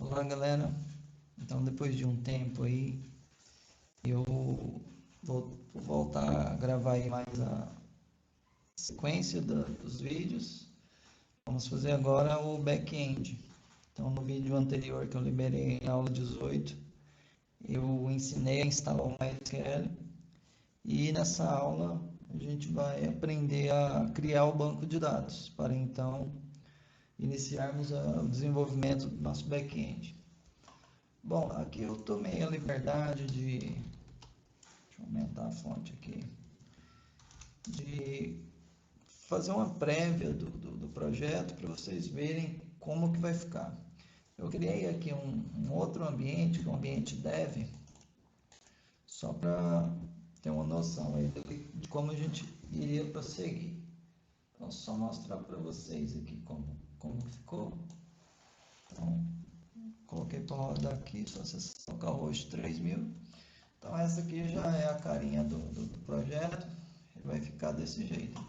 Olá galera, então depois de um tempo aí eu vou voltar a gravar aí mais a sequência dos vídeos. Vamos fazer agora o back-end. Então no vídeo anterior que eu liberei em aula 18 eu ensinei a instalar o MySQL e nessa aula a gente vai aprender a criar o banco de dados para então iniciarmos o desenvolvimento do nosso back-end. Bom, aqui eu tomei a liberdade deixa eu aumentar a fonte aqui, de fazer uma prévia do projeto para vocês verem como que vai ficar. Eu criei aqui um outro ambiente, um ambiente dev, só para ter uma noção aí de como a gente iria prosseguir. Então, só mostrar para vocês aqui como ficou. Então, coloquei para rodar aqui, só acessar o localhost 3000. Então essa aqui já é a carinha do projeto, ele vai ficar desse jeito.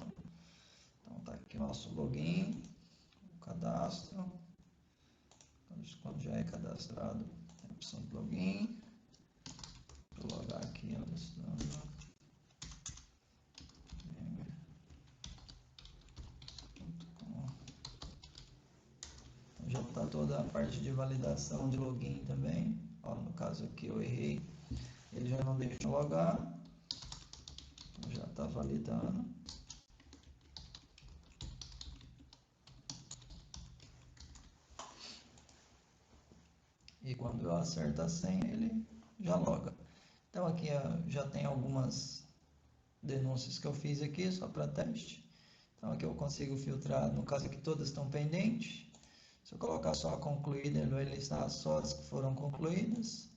Então tá aqui o nosso login, o cadastro, quando já é cadastrado, tem a opção de login, vou logar aqui, já está toda a parte de validação de login também. Ó, no caso aqui eu errei, ele já não deixa logar, então já está validando. E quando eu acerto a senha, ele já loga. Então aqui já tem algumas denúncias que eu fiz aqui, só para teste. Então aqui eu consigo filtrar, no caso aqui todas estão pendentes. Se eu colocar só a concluída, ele vai listar só as que foram concluídas.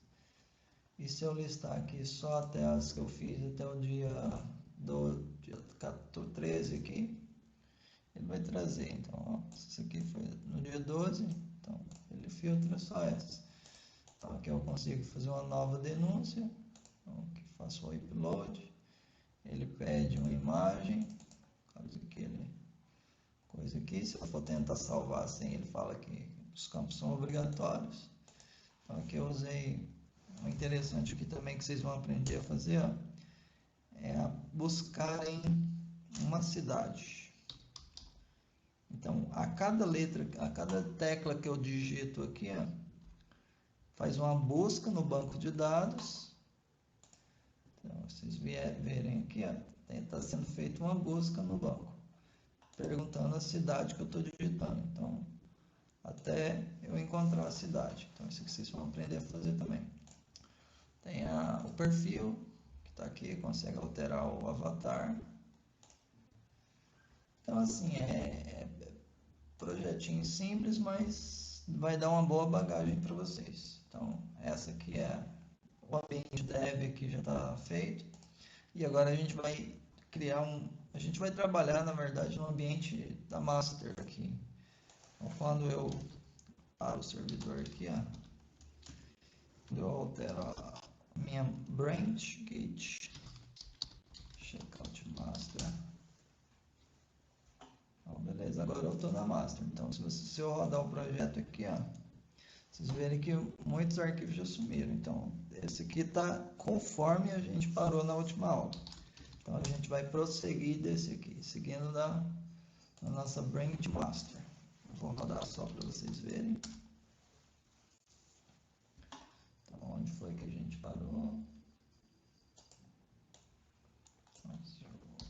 E se eu listar aqui só até as que eu fiz até o dia 13 aqui, ele vai trazer. Então, ó, isso aqui foi no dia 12, então ele filtra só essas. Então aqui eu consigo fazer uma nova denúncia. Então aqui faço o upload. Ele pede uma imagem. Caso aqui coisa aqui. Se eu for tentar salvar assim, ele fala que os campos são obrigatórios. Então aqui eu usei o interessante aqui também que vocês vão aprender a fazer, ó, é buscar em uma cidade. Então a cada letra, a cada tecla que eu digito aqui, ó, faz uma busca no banco de dados. Então vocês verem aqui, está sendo feita uma busca no banco, perguntando a cidade que eu estou digitando. Então até eu encontrar a cidade. Então isso que vocês vão aprender a fazer também. Tem o perfil, que está aqui, consegue alterar o avatar. Então assim, projetinho simples, mas vai dar uma boa bagagem para vocês. Então essa aqui é o ambiente dev que já está feito. E agora a gente vai criar a gente vai trabalhar na verdade no ambiente da master aqui. Então quando eu paro o servidor aqui, eu altero a minha branch git checkout master. Então, beleza, agora eu estou na master. Então se eu rodar o projeto aqui, vocês verem que muitos arquivos já sumiram. Então esse aqui está conforme a gente parou na última aula. Então a gente vai prosseguir desse aqui, seguindo na nossa branch master. Vou rodar só para vocês verem. Então, onde foi que a gente parou?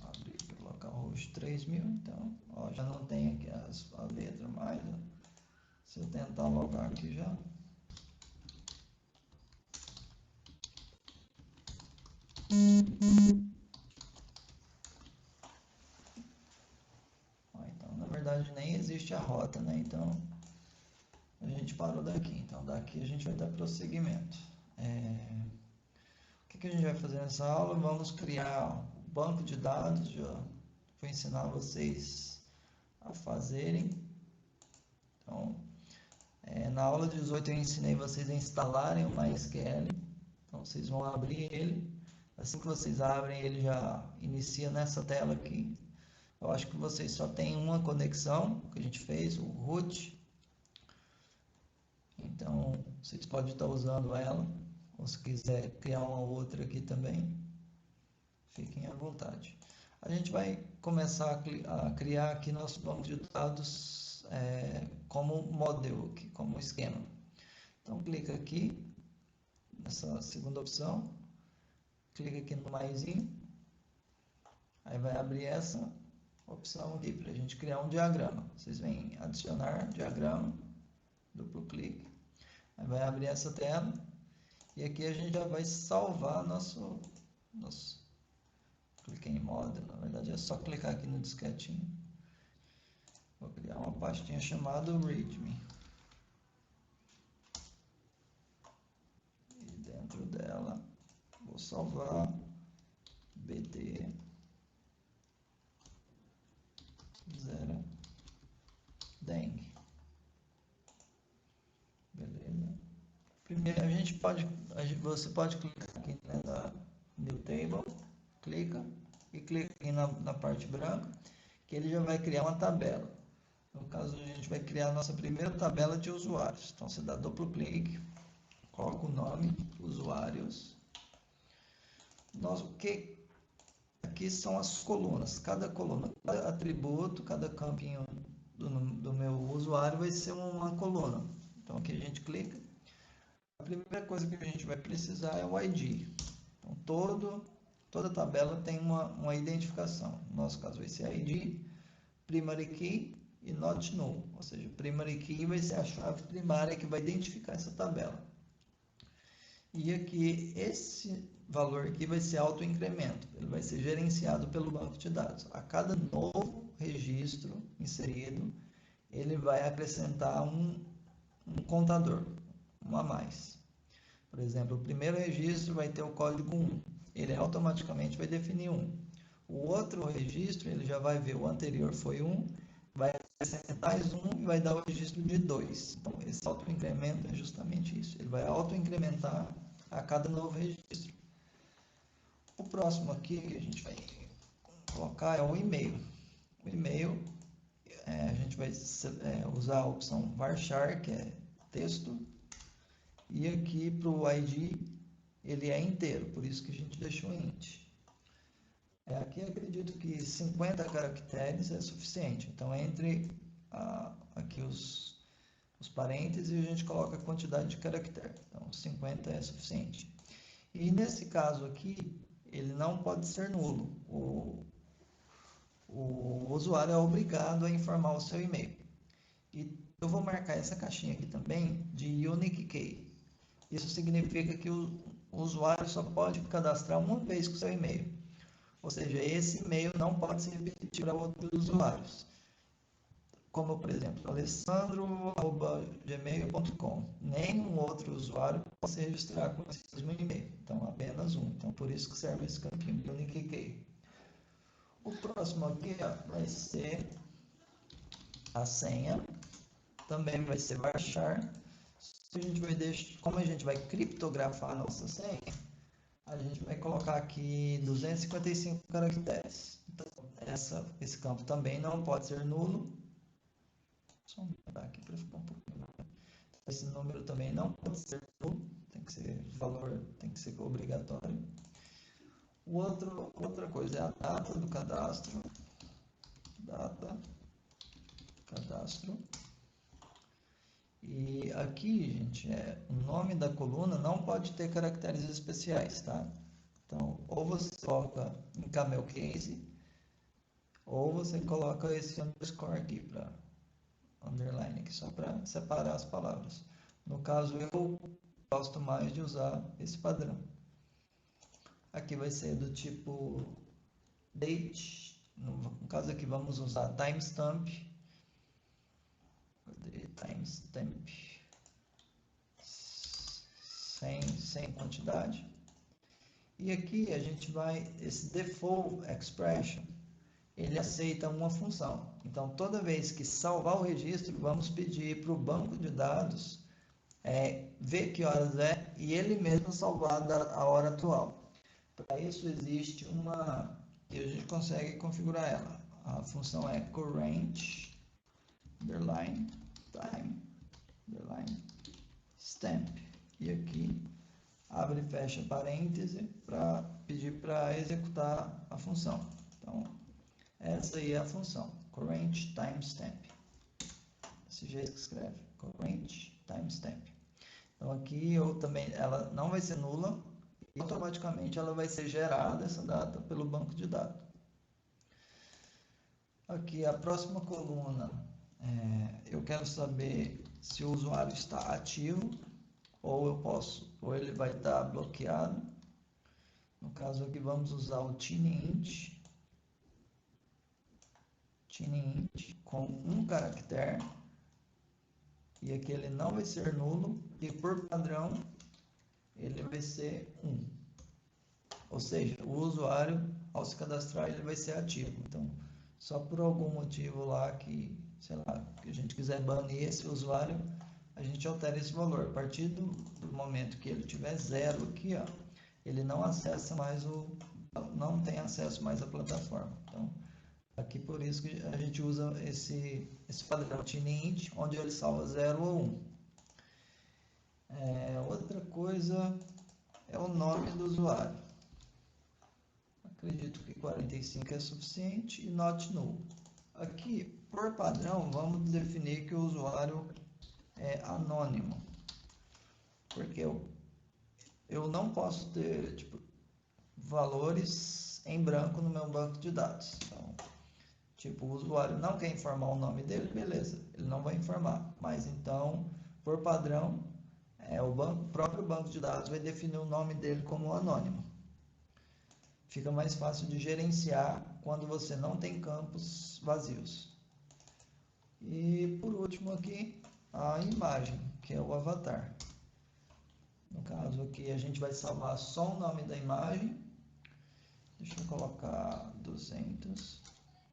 Abrir para o localhost 3000. Então, ó, já não tem aqui a letra mais. Ó. Se eu tentar logar aqui já. Então, na verdade, nem existe a rota, né? Então, a gente parou daqui. Então, daqui a gente vai dar prosseguimento. O que a gente vai fazer nessa aula? Vamos criar um banco de dados. Já vou ensinar vocês a fazerem. Então, na aula 18 eu ensinei vocês a instalarem o MySQL. Então, vocês vão abrir ele. Assim que vocês abrem, ele já inicia nessa tela aqui. Eu acho que vocês só tem uma conexão que a gente fez, o root. Então, vocês podem estar usando ela, ou se quiser criar uma outra aqui também, fiquem à vontade. A gente vai começar a criar aqui nosso banco de dados como model, como esquema. Então, clica aqui, nessa segunda opção, clica aqui no maisinho, aí vai abrir essa opção aqui para a gente criar um diagrama. Vocês vêm adicionar diagrama, duplo clique, aí vai abrir essa tela e aqui a gente já vai salvar nosso cliquei em model, na verdade é só clicar aqui no disquetinho. Vou criar uma pastinha chamada readme e dentro dela vou salvar bd 0 deng. Beleza. Primeiro você pode clicar aqui na new table, clica e clica aqui na parte branca, que ele já vai criar uma tabela. No caso, a gente vai criar a nossa primeira tabela de usuários. Então, você dá duplo clique, coloca o nome, usuários. Aqui são as colunas. Cada coluna, cada atributo, cada campinho do meu usuário vai ser uma coluna. Então, aqui a gente clica. A primeira coisa que a gente vai precisar é o ID. Então, toda tabela tem uma identificação. No nosso caso, vai ser ID, primary key e not null. Ou seja, primary key vai ser a chave primária que vai identificar essa tabela. E aqui, esse valor aqui vai ser autoincremento. Ele vai ser gerenciado pelo banco de dados. A cada novo registro inserido, ele vai acrescentar um contador, um a mais. Por exemplo, o primeiro registro vai ter o código 1. Ele automaticamente vai definir 1. O outro registro, ele já vai ver o anterior foi 1, vai acrescentar mais 1 e vai dar o registro de 2. Então, esse autoincremento é justamente isso. Ele vai autoincrementar a cada novo registro. O próximo aqui que a gente vai colocar é o e-mail. O e-mail, a gente vai usar a opção varchar, que é texto, e aqui para o ID ele é inteiro, por isso que a gente deixou int. Aqui eu acredito que 50 caracteres é suficiente, então entre aqui os parênteses e a gente coloca a quantidade de caractere, então 50 é suficiente. E nesse caso aqui, ele não pode ser nulo, o usuário é obrigado a informar o seu e-mail. E eu vou marcar essa caixinha aqui também de unique key. Isso significa que o usuário só pode cadastrar uma vez com o seu e-mail. Ou seja, esse e-mail não pode ser repetido para outros usuários. Como, por exemplo, alessandro@gmail.com. Nenhum outro usuário pode se registrar com esse mesmo e-mail. Então, apenas um. Então, por isso que serve esse campinho de unique key. O próximo aqui vai ser a senha. Também vai ser varchar. Como a gente vai criptografar a nossa senha, a gente vai colocar aqui 255 caracteres. Então, esse campo também não pode ser nulo. Só mudar aqui para ficar um pouquinho mais. Esse número também não pode ser nulo. Tem que ser valor, tem que ser obrigatório. Outra coisa é a data do cadastro. Data, cadastro. E aqui, gente, o nome da coluna não pode ter caracteres especiais, tá? Então, ou você coloca em camel case, ou você coloca esse underscore aqui, para underline aqui, só para separar as palavras. No caso, eu gosto mais de usar esse padrão. Aqui vai ser do tipo date, no caso aqui vamos usar timestamp, sem quantidade. E aqui a gente esse default expression, ele aceita uma função. Então, toda vez que salvar o registro, vamos pedir para o banco de dados ver que horas é e ele mesmo salvar a hora atual. Para isso existe e a gente consegue configurar ela. A função é current underline time underline stamp. E aqui abre e fecha parêntese para pedir para executar a função. Então, essa aí é a função, current timestamp. Desse jeito que escreve, current timestamp. Então aqui ela não vai ser nula e automaticamente ela vai ser gerada essa data pelo banco de dados. Aqui a próxima coluna, eu quero saber se o usuário está ativo ou ele vai estar bloqueado. No caso aqui vamos usar o TinyInt com um caractere, e aqui ele não vai ser nulo e por padrão ele vai ser 1. Ou seja, o usuário ao se cadastrar ele vai ser ativo. Então, só por algum motivo lá que, sei lá, que a gente quiser banir esse usuário, a gente altera esse valor. A partir do momento que ele tiver 0 aqui, ó, ele não acessa mais não tem acesso mais à plataforma. Então, aqui por isso que a gente usa esse padrão TinyInt, onde ele salva 0 ou 1. Outra coisa é o nome do usuário. Acredito que 45 é suficiente e not null. Aqui, por padrão, vamos definir que o usuário é anônimo, porque eu não posso ter valores em branco no meu banco de dados. Então, o usuário não quer informar o nome dele, beleza, ele não vai informar. Mas então, por padrão, o próprio banco de dados vai definir o nome dele como anônimo. Fica mais fácil de gerenciar quando você não tem campos vazios. E por último aqui, a imagem, que é o avatar. No caso aqui a gente vai salvar só o nome da imagem. Deixa eu colocar 200,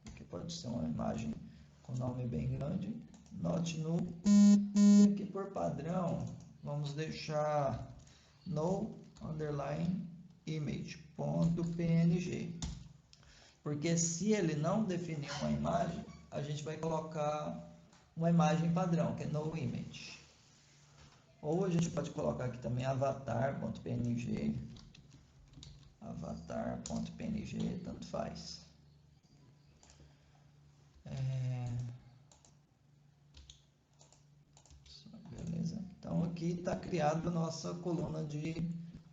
porque pode ser uma imagem com nome bem grande. Not null. E aqui por padrão, vamos deixar no underline image.png, porque se ele não definir uma imagem, a gente vai colocar uma imagem padrão, que é no image. Ou a gente pode colocar aqui também avatar.png, tanto faz. Beleza? Então aqui está criada a nossa coluna de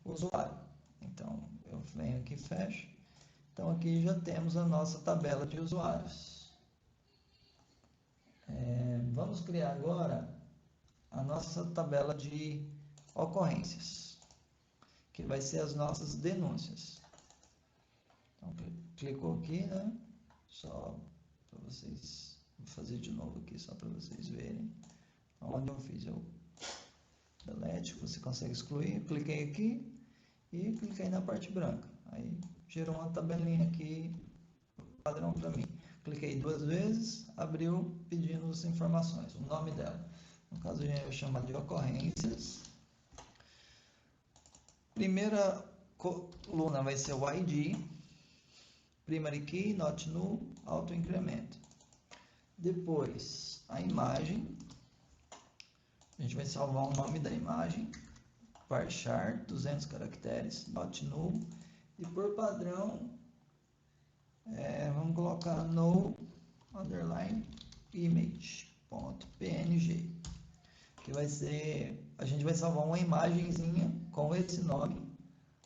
usuário. Então eu venho aqui e fecho. Então aqui já temos a nossa tabela de usuários. Vamos criar agora a nossa tabela de ocorrências, que vai ser as nossas denúncias. Então clicou aqui, né? Só para vocês, vou fazer de novo aqui só para vocês verem. Onde eu fiz o delete, você consegue excluir, cliquei aqui e cliquei na parte branca. Aí gerou uma tabelinha aqui, padrão para mim. Cliquei 2 vezes, abriu pedindo as informações, o nome dela. No caso a gente vai chamar de ocorrências. Primeira coluna vai ser o ID, primary key, not null, autoincremento. Depois a imagem, a gente vai salvar o nome da imagem, varchar 200 caracteres, not null, e por padrão vamos colocar no underline image.png, que vai ser, a gente vai salvar uma imagenzinha com esse nome,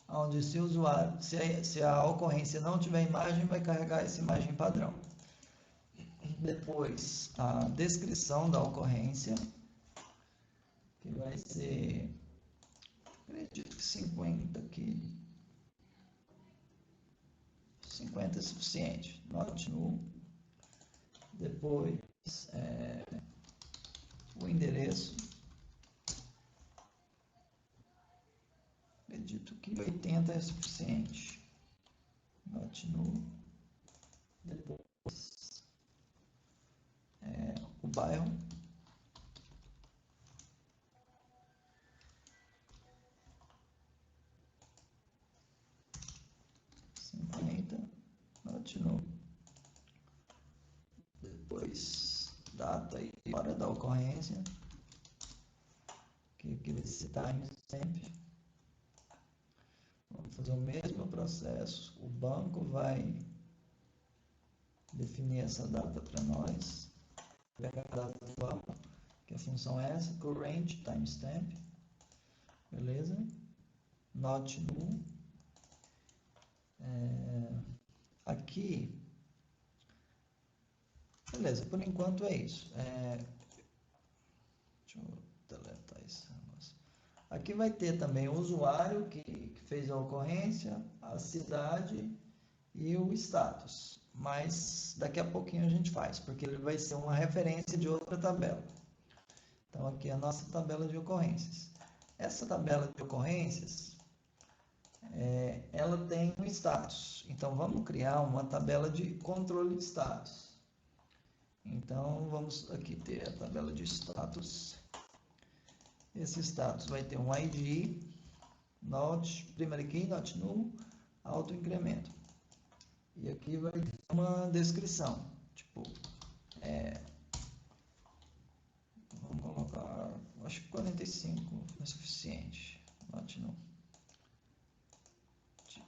onde se o usuário, se a ocorrência não tiver imagem, vai carregar essa imagem padrão. Depois a descrição da ocorrência, que vai ser, acredito que 50 aqui, 50 é suficiente, not null. Depois o endereço, acredito que 80 é suficiente, not null. Depois o bairro, not null. Depois data e hora da ocorrência, que aqui vai ser timestamp. Vamos fazer o mesmo processo. O banco vai definir essa data para nós. Pegar a data atual, que a função é essa, current timestamp. Beleza? Not null. Aqui, beleza, por enquanto é isso. Deixa eu deletar esse negócio. Aqui vai ter também o usuário que fez a ocorrência, a cidade e o status. Mas daqui a pouquinho a gente faz, porque ele vai ser uma referência de outra tabela. Então aqui é a nossa tabela de ocorrências. Essa tabela de ocorrências, ela tem um status. Então vamos criar uma tabela de controle de status. Então vamos aqui ter a tabela de status. Esse status vai ter um ID, not, primary key, not null, auto incremento. E aqui vai ter uma descrição, tipo, vamos colocar, acho que 45 é suficiente, not null.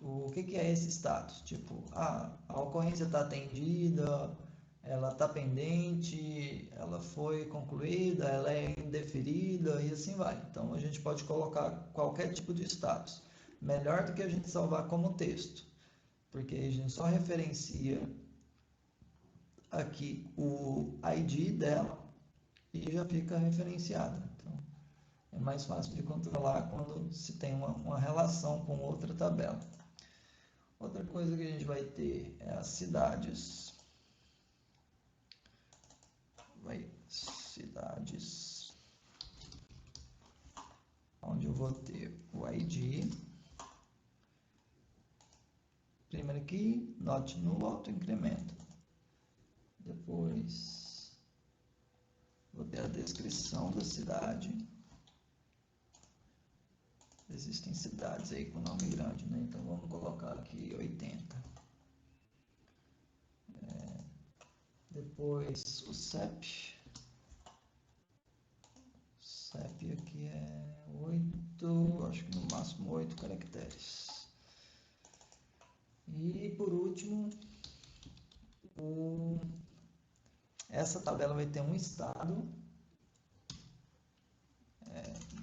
O que é esse status? Tipo, a ocorrência está atendida, ela está pendente, ela foi concluída, ela é indeferida e assim vai. Então a gente pode colocar qualquer tipo de status. Melhor do que a gente salvar como texto, porque a gente só referencia aqui o ID dela e já fica referenciada. Então é mais fácil de controlar quando se tem uma relação com outra tabela. Outra coisa que a gente vai ter é as cidades. Cidades, onde eu vou ter o ID, primeiro aqui, not null, auto incremento. Depois vou ter a descrição da cidade. Existem cidades aí com nome grande, né? Então vamos colocar aqui 80. Depois o CEP. CEP aqui é 8, acho que no máximo 8 caracteres. E por último, essa tabela vai ter um estado.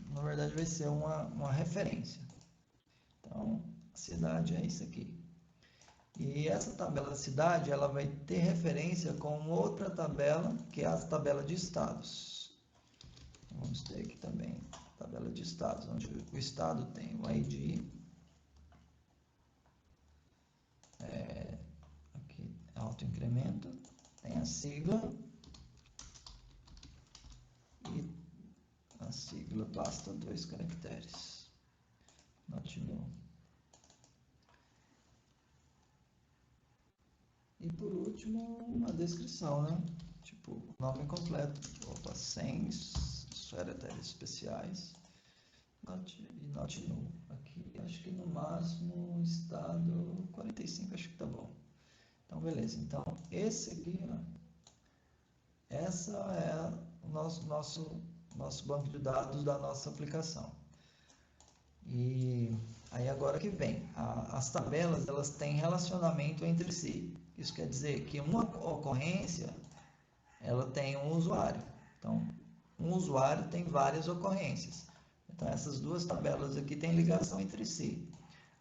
Na verdade vai ser uma referência. Então, a cidade é isso aqui. E essa tabela da cidade, ela vai ter referência com outra tabela, que é a tabela de estados. Vamos ter aqui também a tabela de estados, onde o estado tem o ID. Aqui, autoincremento, tem a sigla. E a sigla basta 2 caracteres. Not null. E por último, a descrição, né? Tipo, nome completo. Opa, sem caracteres especiais. Not null. Aqui, acho que no máximo, estado 45, acho que tá bom. Então, beleza. Então, esse aqui, ó, essa é o nosso banco de dados da nossa aplicação. E aí agora que vem, as tabelas, elas têm relacionamento entre si. Isso quer dizer que uma ocorrência, ela tem um usuário. Então, um usuário tem várias ocorrências. Então, essas duas tabelas aqui têm ligação entre si.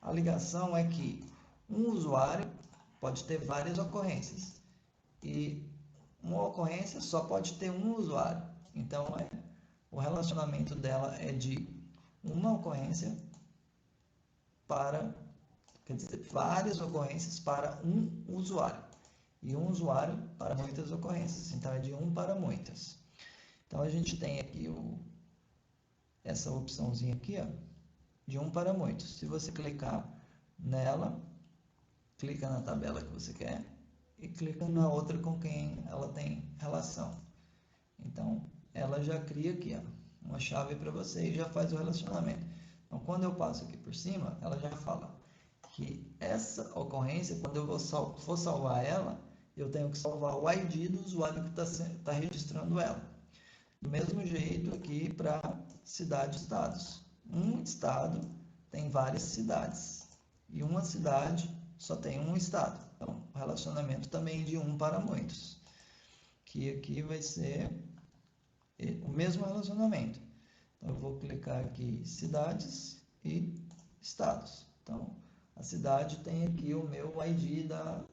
A ligação é que um usuário pode ter várias ocorrências. E uma ocorrência só pode ter um usuário. Então, o relacionamento dela é de uma ocorrência para, quer dizer, várias ocorrências para um usuário. E um usuário para muitas ocorrências. Então, é de um para muitas. Então, a gente tem aqui essa opçãozinha aqui, ó, de um para muitos. Se você clicar nela, clica na tabela que você quer e clica na outra com quem ela tem relação. Então, ela já cria aqui, ó, uma chave para você e já faz o relacionamento. Então, quando eu passo aqui por cima, ela já fala que essa ocorrência, quando eu for salvar ela, eu tenho que salvar o ID do usuário que está registrando ela. Do mesmo jeito aqui para cidade-estados. Um estado tem várias cidades e uma cidade só tem um estado. Então, o relacionamento também de um para muitos, que aqui vai ser o mesmo relacionamento. Então, eu vou clicar aqui cidades e estados. Então, a cidade tem aqui o meu ID da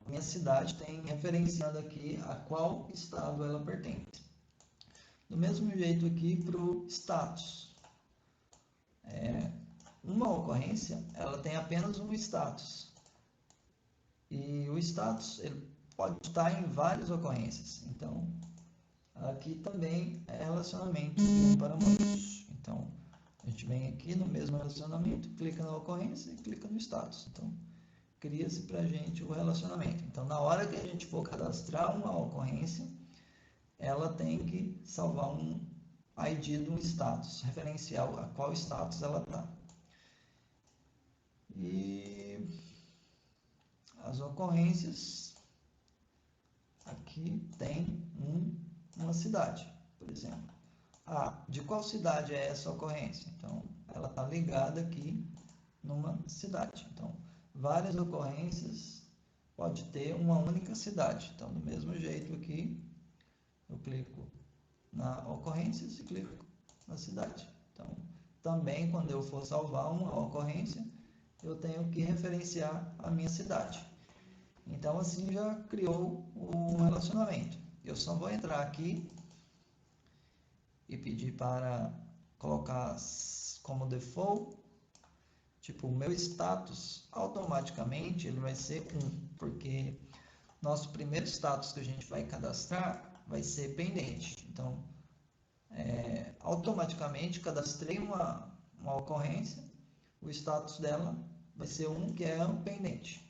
minha cidade, tem referenciando aqui a qual estado ela pertence. Do mesmo jeito aqui para o status. Uma ocorrência, ela tem apenas um status. E o status ele pode estar em várias ocorrências. Então, aqui também é relacionamento de um para muitos. Então, a gente vem aqui no mesmo relacionamento, clica na ocorrência e clica no status. Então, cria-se para a gente o relacionamento. Então, na hora que a gente for cadastrar uma ocorrência, ela tem que salvar um ID de um status, referencial a qual status ela está. E as ocorrências, aqui tem uma cidade, por exemplo. De qual cidade é essa ocorrência? Então, ela está ligada aqui numa cidade. Então, várias ocorrências pode ter uma única cidade. Então, do mesmo jeito aqui, eu clico na ocorrências e clico na cidade. Então, também quando eu for salvar uma ocorrência, eu tenho que referenciar a minha cidade. Então, assim já criou o relacionamento. Eu só vou entrar aqui e pedir para colocar como default, tipo, o meu status, automaticamente ele vai ser 1, porque nosso primeiro status que a gente vai cadastrar vai ser pendente. Então, automaticamente cadastrei uma ocorrência, o status dela vai ser 1, que é um pendente.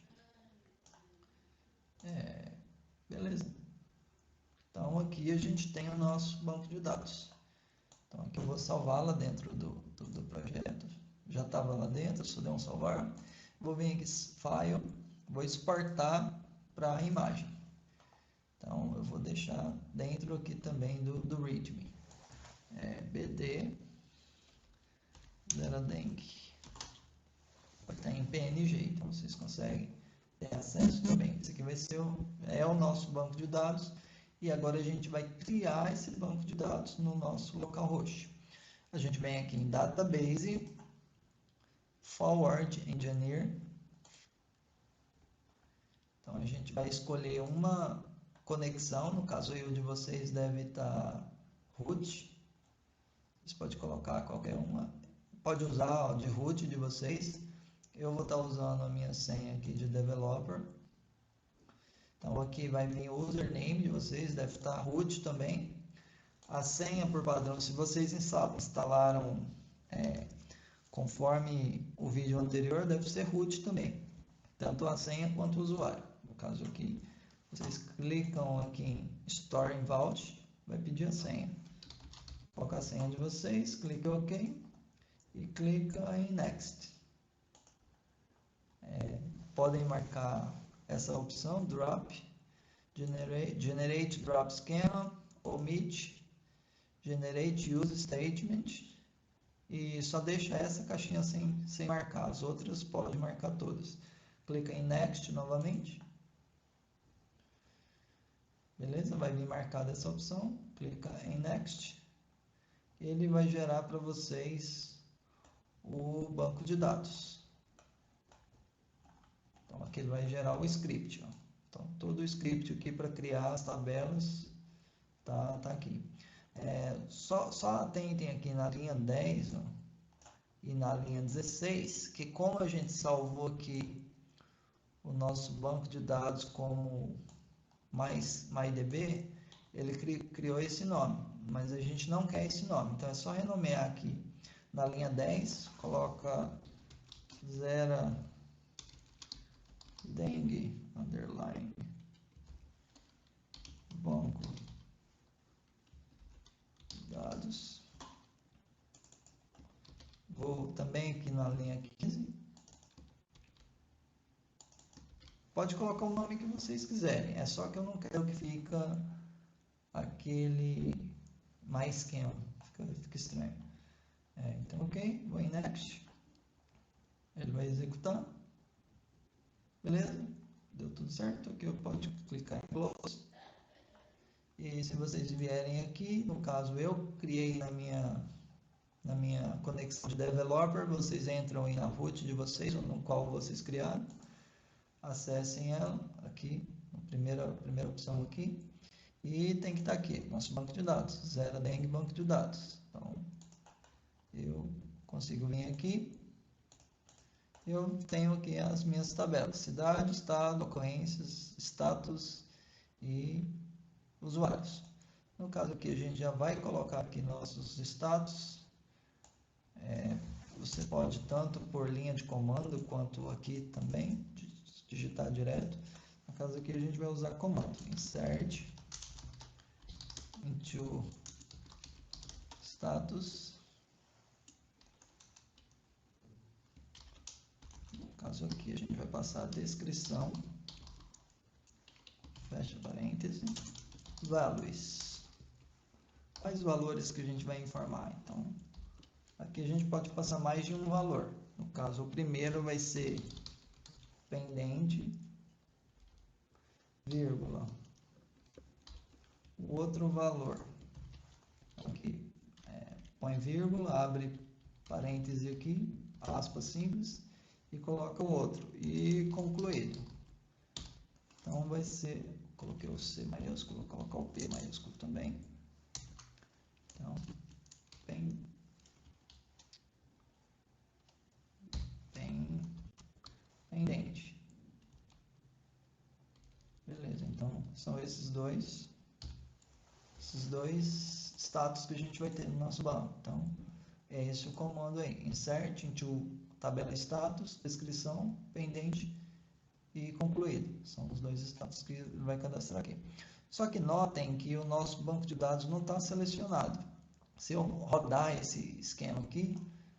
Beleza. Então, aqui a gente tem o nosso banco de dados. Então, aqui eu vou salvar lá dentro do projeto. Já estava lá dentro, só deu um salvar. Vou vir aqui, File, vou exportar para a imagem. Então, eu vou deixar dentro aqui também do README. BD, Zeradenk. Está em PNG, então vocês conseguem ter acesso também. Esse aqui vai ser o nosso banco de dados. E agora a gente vai criar esse banco de dados no nosso localhost. A gente vem aqui em Database, Forward Engineer. Então, a gente vai escolher uma conexão. No caso, o de vocês deve estar root. Você pode colocar qualquer uma. Pode usar de root de vocês. Eu vou estar usando a minha senha aqui de developer. Então, aqui vai vir o username de vocês, deve estar root também. A senha por padrão, se vocês instalaram conforme o vídeo anterior, deve ser root também. Tanto a senha quanto o usuário. No caso aqui, vocês clicam aqui em Store in Vault, vai pedir a senha. Coloca a senha de vocês, clica OK e clica em Next. Podem marcar essa opção, Drop, Generate Drop Schema, Omit, Generate Use Statement, e só deixa essa caixinha sem marcar, as outras pode marcar todas. Clica em Next novamente. Beleza? Vai vir marcada essa opção, clica em Next. Ele vai gerar para vocês o banco de dados. Então, aqui ele vai gerar o script. Ó. Então, todo o script aqui para criar as tabelas tá aqui. Só atentem aqui na linha 10 ó, e na linha 16, que como a gente salvou aqui o nosso banco de dados como MyDB, ele criou esse nome, mas a gente não quer esse nome. Então, é só renomear aqui na linha 10, coloca Zeradenk underline banco de dados. Vou também aqui na linha 15. Pode colocar o nome que vocês quiserem, é só que eu não quero que fica aquele MySchema. fica estranho. Então, ok, vou em Next. Ele vai executar. Beleza? Deu tudo certo. Aqui eu posso clicar em Close. E se vocês vierem aqui, no caso eu criei na minha conexão de developer, vocês entram aí na root de vocês, no qual vocês criaram. Acessem ela aqui, na primeira opção aqui. E tem que estar aqui, nosso banco de dados, Zeradengue banco de dados. Então, eu consigo vir aqui. Eu tenho aqui as minhas tabelas, cidade, estado, ocorrências, status e usuários. No caso aqui, a gente já vai colocar aqui nossos status. Você pode tanto por linha de comando, quanto aqui também, digitar direto. No caso aqui, a gente vai usar comando, insert into status. No caso aqui, a gente vai passar a descrição, fecha parêntese, values. Quais valores que a gente vai informar? Então, aqui a gente pode passar mais de um valor. No caso, o primeiro vai ser pendente, vírgula. O outro valor, aqui, põe vírgula, abre parêntese aqui, aspas simples, e coloca o outro, e concluído. Então vai ser, coloquei o C maiúsculo, vou colocar o P maiúsculo também. Então, pendente. Beleza, então são esses dois status que a gente vai ter no nosso banco. Então, é esse o comando aí, insert into tabela status, descrição, pendente e concluído. São os dois status que ele vai cadastrar aqui. Só que notem que o nosso banco de dados não está selecionado. Se eu rodar esse esquema aqui,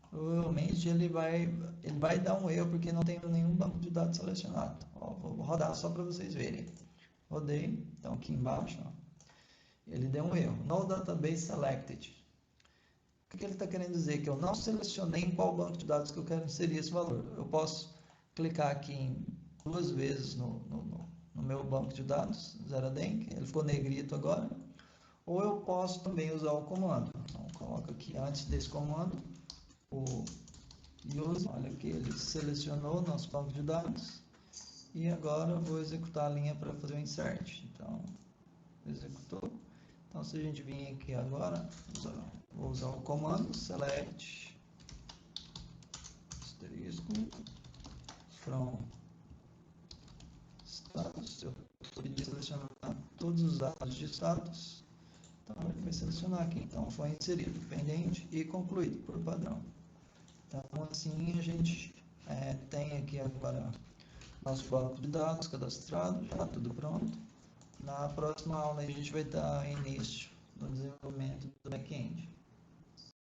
provavelmente ele vai dar um erro porque não tem nenhum banco de dados selecionado. Ó, vou rodar só para vocês verem. Rodei, então aqui embaixo, ó, ele deu um erro. No database selected. O que ele está querendo dizer? Que eu não selecionei em qual banco de dados que eu quero inserir esse valor. Eu posso clicar aqui duas vezes no meu banco de dados, Zeradengue, ele ficou negrito agora. Ou eu posso também usar o comando. Então, coloco aqui antes desse comando, o use, olha aqui, ele selecionou o nosso banco de dados. E agora eu vou executar a linha para fazer o insert. Então, executou. Então, se a gente vir aqui agora, vou usar o comando select asterisco from status. Eu poderia selecionar todos os dados de status. Então, ele vai selecionar aqui. Então, foi inserido, pendente e concluído por padrão. Então, assim a gente tem aqui agora nosso banco de dados cadastrado, já tudo pronto. Na próxima aula a gente vai dar início no desenvolvimento do back-end.